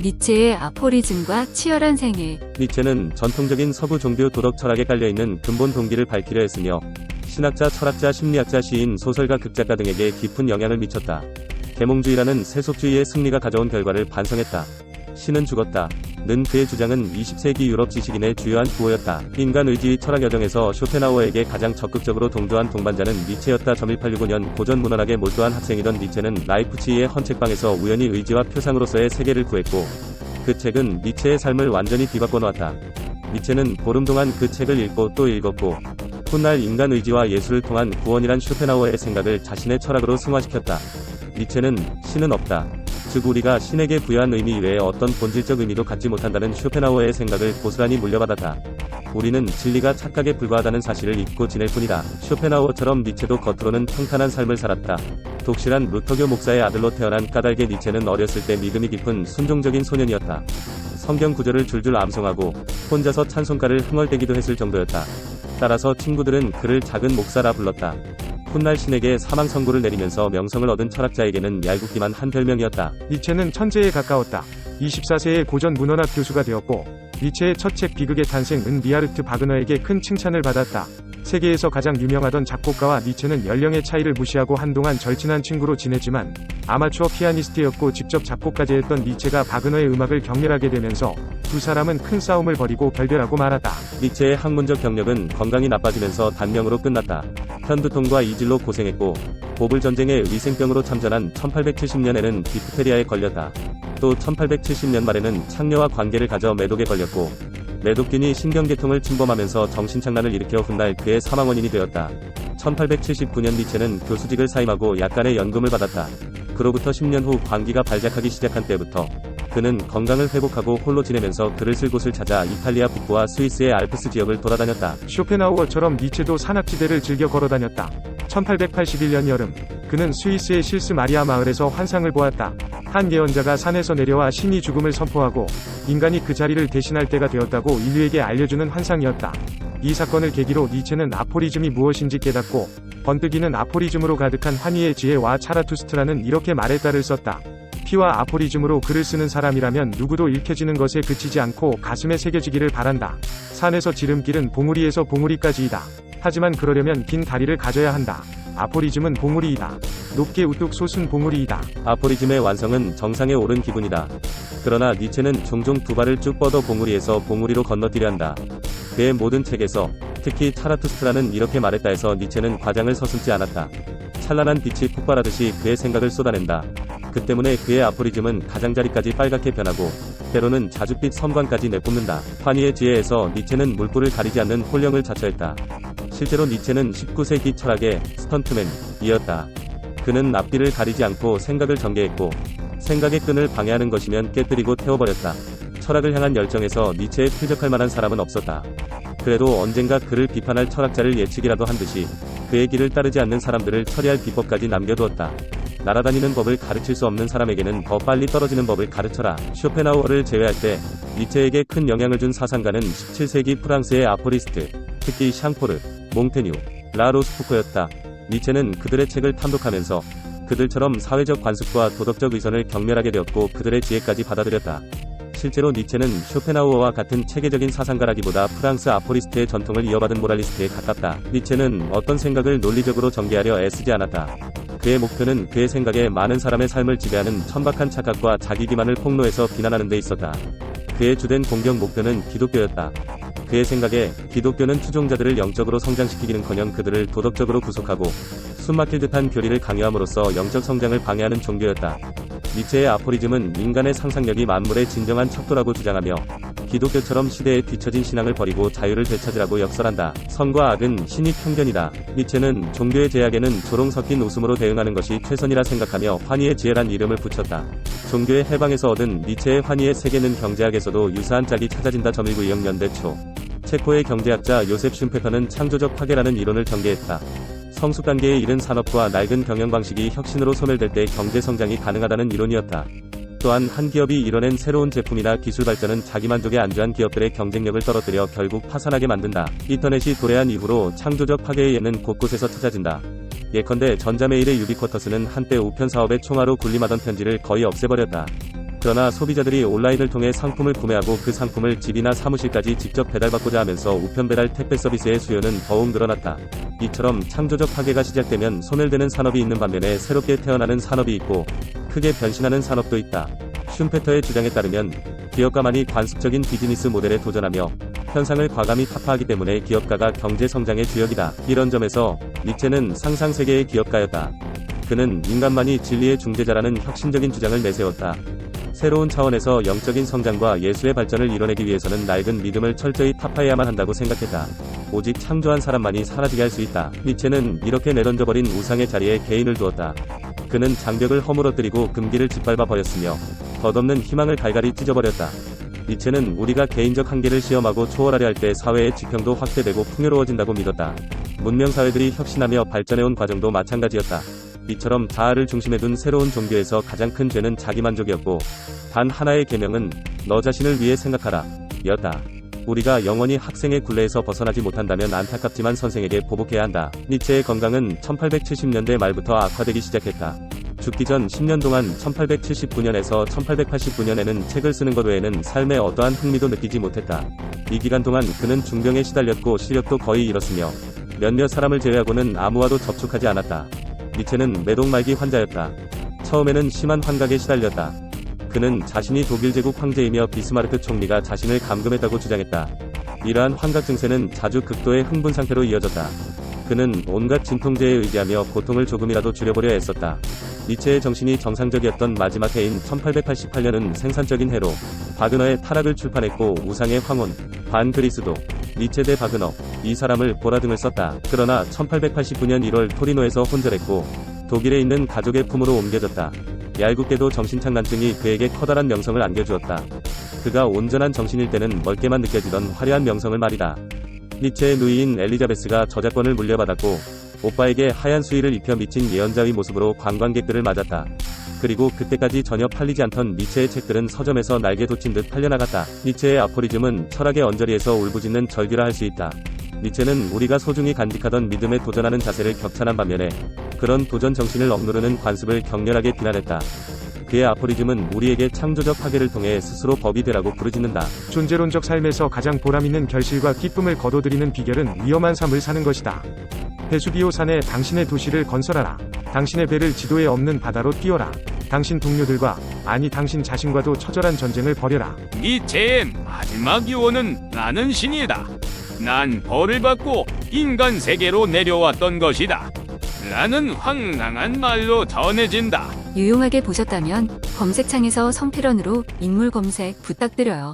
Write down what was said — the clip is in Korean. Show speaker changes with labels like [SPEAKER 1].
[SPEAKER 1] 니체의 아포리즘과 치열한 생애.
[SPEAKER 2] 니체는 전통적인 서구 종교 도덕 철학에 깔려있는 근본 동기를 밝히려 했으며 신학자, 철학자, 심리학자, 시인, 소설가, 극작가 등에게 깊은 영향을 미쳤다. 계몽주의라는 세속주의의 승리가 가져온 결과를 반성했다. 신은 죽었다. 는 그의 주장은 20세기 유럽 지식인의 주요한 구호였다. 인간 의지의 철학 여정에서 쇼펜하우어에게 가장 적극적으로 동조한 동반자는 니체였다. 1865년 고전 문헌학에 몰두한 학생이던 니체는 라이프치히의 헌책방에서 우연히 의지와 표상으로서의 세계를 구했고 그 책은 니체의 삶을 완전히 뒤바꿔 놓았다. 니체는 보름 동안 그 책을 읽고 또 읽었고 훗날 인간 의지와 예술을 통한 구원이란 쇼펜하우어의 생각을 자신의 철학으로 승화시켰다. 니체는 신은 없다. 즉 우리가 신에게 부여한 의미 이외에 어떤 본질적 의미도 갖지 못한다는 쇼펜하우어의 생각을 고스란히 물려받았다. 우리는 진리가 착각에 불과하다는 사실을 잊고 지낼 뿐이다. 쇼펜하우어처럼 니체도 겉으로는 평탄한 삶을 살았다. 독실한 루터교 목사의 아들로 태어난 까닭의 니체는 어렸을 때 믿음이 깊은 순종적인 소년이었다. 성경 구절을 줄줄 암송하고 혼자서 찬송가를 흥얼대기도 했을 정도였다. 따라서 친구들은 그를 작은 목사라 불렀다. 훗날 신에게 사망 선고를 내리면서 명성을 얻은 철학자에게는 얄궂기만 한 별명이었다.
[SPEAKER 3] 니체는 천재에 가까웠다. 24세에 고전 문헌학 교수가 되었고 니체의 첫 책 비극의 탄생은 리하르트 바그너에게 큰 칭찬을 받았다. 세계에서 가장 유명하던 작곡가와 니체는 연령의 차이를 무시하고 한동안 절친한 친구로 지냈지만 아마추어 피아니스트였고 직접 작곡까지 했던 니체가 바그너의 음악을 경멸하게 되면서 두 사람은 큰 싸움을 벌이고 별별하고 말았다.
[SPEAKER 2] 니체의 학문적 경력은 건강이 나빠지면서 단명으로 끝났다. 편두통과 이질로 고생했고 보불 전쟁에 위생병으로 참전한 1870년에는 디프테리아에 걸렸다. 또 1870년 말에는 창녀와 관계를 가져 매독에 걸렸고 매독균이 신경계통을 침범하면서 정신착란을 일으켜 훗날 그의 사망 원인이 되었다. 1879년 니체는 교수직을 사임하고 약간의 연금을 받았다. 그로부터 10년 후 광기가 발작하기 시작한 때부터 그는 건강을 회복하고 홀로 지내면서 글을 쓸 곳을 찾아 이탈리아 북부와 스위스의 알프스 지역을 돌아다녔다.
[SPEAKER 3] 쇼펜하우어처럼 니체도 산악지대를 즐겨 걸어다녔다. 1881년 여름, 그는 스위스의 실스 마리아 마을에서 환상을 보았다. 한 예언자가 산에서 내려와 신이 죽음을 선포하고 인간이 그 자리를 대신할 때가 되었다고 인류에게 알려주는 환상이었다. 이 사건을 계기로 니체는 아포리즘이 무엇인지 깨닫고 번뜩이는 아포리즘으로 가득한 환희의 지혜와 차라투스트라는 이렇게 말했다를 썼다. 피와 아포리즘으로 글을 쓰는 사람이라면 누구도 읽혀지는 것에 그치지 않고 가슴에 새겨지기를 바란다. 산에서 지름길은 봉우리에서 봉우리까지이다. 하지만 그러려면 긴 다리를 가져야 한다. 아포리즘은 봉우리이다. 높게 우뚝 솟은 봉우리이다.
[SPEAKER 2] 아포리즘의 완성은 정상에 오른 기분이다. 그러나 니체는 종종 두 발을 쭉 뻗어 봉우리에서 봉우리로 건너뛰려 한다. 그의 모든 책에서 특히 차라투스트라는 이렇게 말했다 해서 니체는 과장을 서슴지 않았다. 찬란한 빛이 폭발하듯이 그의 생각을 쏟아낸다. 그 때문에 그의 아포리즘은 가장자리까지 빨갛게 변하고 때로는 자줏빛 섬광까지 내뿜는다. 환희의 지혜에서 니체는 물불을 가리지 않는 홀령을 자처했다. 실제로 니체는 19세기 철학의 스턴트맨이었다. 그는 앞뒤를 가리지 않고 생각을 전개했고 생각의 끈을 방해하는 것이면 깨뜨리고 태워버렸다. 철학을 향한 열정에서 니체에 필적할 만한 사람은 없었다. 그래도 언젠가 그를 비판할 철학자를 예측이라도 한 듯이 그의 길을 따르지 않는 사람들을 처리할 비법까지 남겨두었다. 날아다니는 법을 가르칠 수 없는 사람에게는 더 빨리 떨어지는 법을 가르쳐라. 쇼펜하우어를 제외할 때 니체에게 큰 영향을 준 사상가는 17세기 프랑스의 아포리스트, 특히 샹포르, 몽테뉴, 라 로스푸코였다. 니체는 그들의 책을 탐독하면서 그들처럼 사회적 관습과 도덕적 의선을 경멸하게 되었고 그들의 지혜까지 받아들였다. 실제로 니체는 쇼펜하우어와 같은 체계적인 사상가라기보다 프랑스 아포리스트의 전통을 이어받은 모랄리스트에 가깝다. 니체는 어떤 생각을 논리적으로 전개하려 애쓰지 않았다. 그의 목표는 그의 생각에 많은 사람의 삶을 지배하는 천박한 착각과 자기 기만을 폭로해서 비난하는 데 있었다. 그의 주된 공격 목표는 기독교였다. 그의 생각에 기독교는 추종자들을 영적으로 성장시키기는커녕 그들을 도덕적으로 구속하고 숨막힐 듯한 교리를 강요함으로써 영적 성장을 방해하는 종교였다. 니체의 아포리즘은 인간의 상상력이 만물의 진정한 척도라고 주장하며 기독교처럼 시대에 뒤처진 신앙을 버리고 자유를 되찾으라고 역설한다. 선과 악은 신이 편견이다. 니체는 종교의 제약에는 조롱 섞인 웃음으로 대응하는 것이 최선이라 생각하며 환희의 지혜란 이름을 붙였다. 종교의 해방에서 얻은 니체의 환희의 세계는 경제학에서도 유사한 짝이 찾아진다. 1920년대 초 체코의 경제학자 요셉 슌페터는 창조적 파괴라는 이론을 전개했다. 성숙 단계에 이른 산업과 낡은 경영 방식이 혁신으로 소멸될 때 경제 성장이 가능하다는 이론이었다. 또한 한 기업이 이뤄낸 새로운 제품이나 기술 발전은 자기만족에 안주한 기업들의 경쟁력을 떨어뜨려 결국 파산하게 만든다. 인터넷이 도래한 이후로 창조적 파괴의 예는 곳곳에서 찾아진다. 예컨대 전자메일의 유비쿼터스는 한때 우편 사업의 총알로 군림하던 편지를 거의 없애버렸다. 그러나 소비자들이 온라인을 통해 상품을 구매하고 그 상품을 집이나 사무실까지 직접 배달받고자 하면서 우편 배달 택배 서비스의 수요는 더욱 늘어났다. 이처럼 창조적 파괴가 시작되면 손을 대는 산업이 있는 반면에 새롭게 태어나는 산업이 있고 크게 변신하는 산업도 있다. 슌페터의 주장에 따르면 기업가만이 관습적인 비즈니스 모델에 도전하며 현상을 과감히 타파하기 때문에 기업가가 경제 성장의 주역이다. 이런 점에서 니체는 상상세계의 기업가였다. 그는 인간만이 진리의 중재자라는 혁신적인 주장을 내세웠다. 새로운 차원에서 영적인 성장과 예술의 발전을 이뤄내기 위해서는 낡은 믿음을 철저히 타파해야만 한다고 생각했다. 오직 창조한 사람만이 사라지게 할 수 있다. 니체는 이렇게 내던져버린 우상의 자리에 개인을 두었다. 그는 장벽을 허물어뜨리고 금기를 짓밟아 버렸으며 덧없는 희망을 갈갈이 찢어버렸다. 니체는 우리가 개인적 한계를 시험하고 초월하려 할 때 사회의 지평도 확대되고 풍요로워진다고 믿었다. 문명사회들이 혁신하며 발전해온 과정도 마찬가지였다. 이처럼 자아를 중심에 둔 새로운 종교에서 가장 큰 죄는 자기만족이었고 단 하나의 계명은 너 자신을 위해 생각하라 였다. 우리가 영원히 학생의 굴레에서 벗어나지 못한다면 안타깝지만 선생에게 보복해야 한다. 니체의 건강은 1870년대 말부터 악화되기 시작했다. 죽기 전 10년 동안 1879년에서 1889년에는 책을 쓰는 것 외에는 삶에 어떠한 흥미도 느끼지 못했다. 이 기간 동안 그는 중병에 시달렸고 시력도 거의 잃었으며 몇몇 사람을 제외하고는 아무와도 접촉하지 않았다. 니체는 매독말기 환자였다. 처음에는 심한 환각에 시달렸다. 그는 자신이 독일 제국 황제이며 비스마르크 총리가 자신을 감금했다고 주장했다. 이러한 환각 증세는 자주 극도의 흥분 상태로 이어졌다. 그는 온갖 진통제에 의지하며 고통을 조금이라도 줄여보려 애썼다. 니체의 정신이 정상적이었던 마지막 해인 1888년은 생산적인 해로 바그너의 타락을 출판했고 우상의 황혼, 반 그리스도, 니체 대 바그너, 이 사람을 보라등을 썼다. 그러나 1889년 1월 토리노에서 혼절했고 독일에 있는 가족의 품으로 옮겨졌다. 얄궂게도 정신착란증이 그에게 커다란 명성을 안겨주었다. 그가 온전한 정신일 때는 멀게만 느껴지던 화려한 명성을 말이다. 니체의 누이인 엘리자베스가 저작권을 물려받았고 오빠에게 하얀 수의를 입혀 미친 예언자의 모습으로 관광객들을 맞았다. 그리고 그때까지 전혀 팔리지 않던 니체의 책들은 서점에서 날개 돋친 듯 팔려나갔다. 니체의 아포리즘은 철학의 언저리에서 울부짖는 절규라 할 수 있다. 니체는 우리가 소중히 간직하던 믿음에 도전하는 자세를 격찬한 반면에 그런 도전 정신을 억누르는 관습을 격렬하게 비난했다. 그의 아포리즘은 우리에게 창조적 파괴를 통해 스스로 법이 되라고 부르짖는다.
[SPEAKER 3] 존재론적 삶에서 가장 보람있는 결실과 기쁨을 거둬들이는 비결은 위험한 삶을 사는 것이다. 베수비오 산에 당신의 도시를 건설하라. 당신의 배를 지도에 없는 바다로 띄워라. 당신 동료들과, 아니 당신 자신과도 처절한 전쟁을 벌여라.
[SPEAKER 4] 니체의 마지막 유언은 나는 신이다. 난 벌을 받고 인간 세계로 내려왔던 것이다. 라는 황당한 말로 전해진다.
[SPEAKER 1] 유용하게 보셨다면 검색창에서 성필원으로 인물 검색 부탁드려요.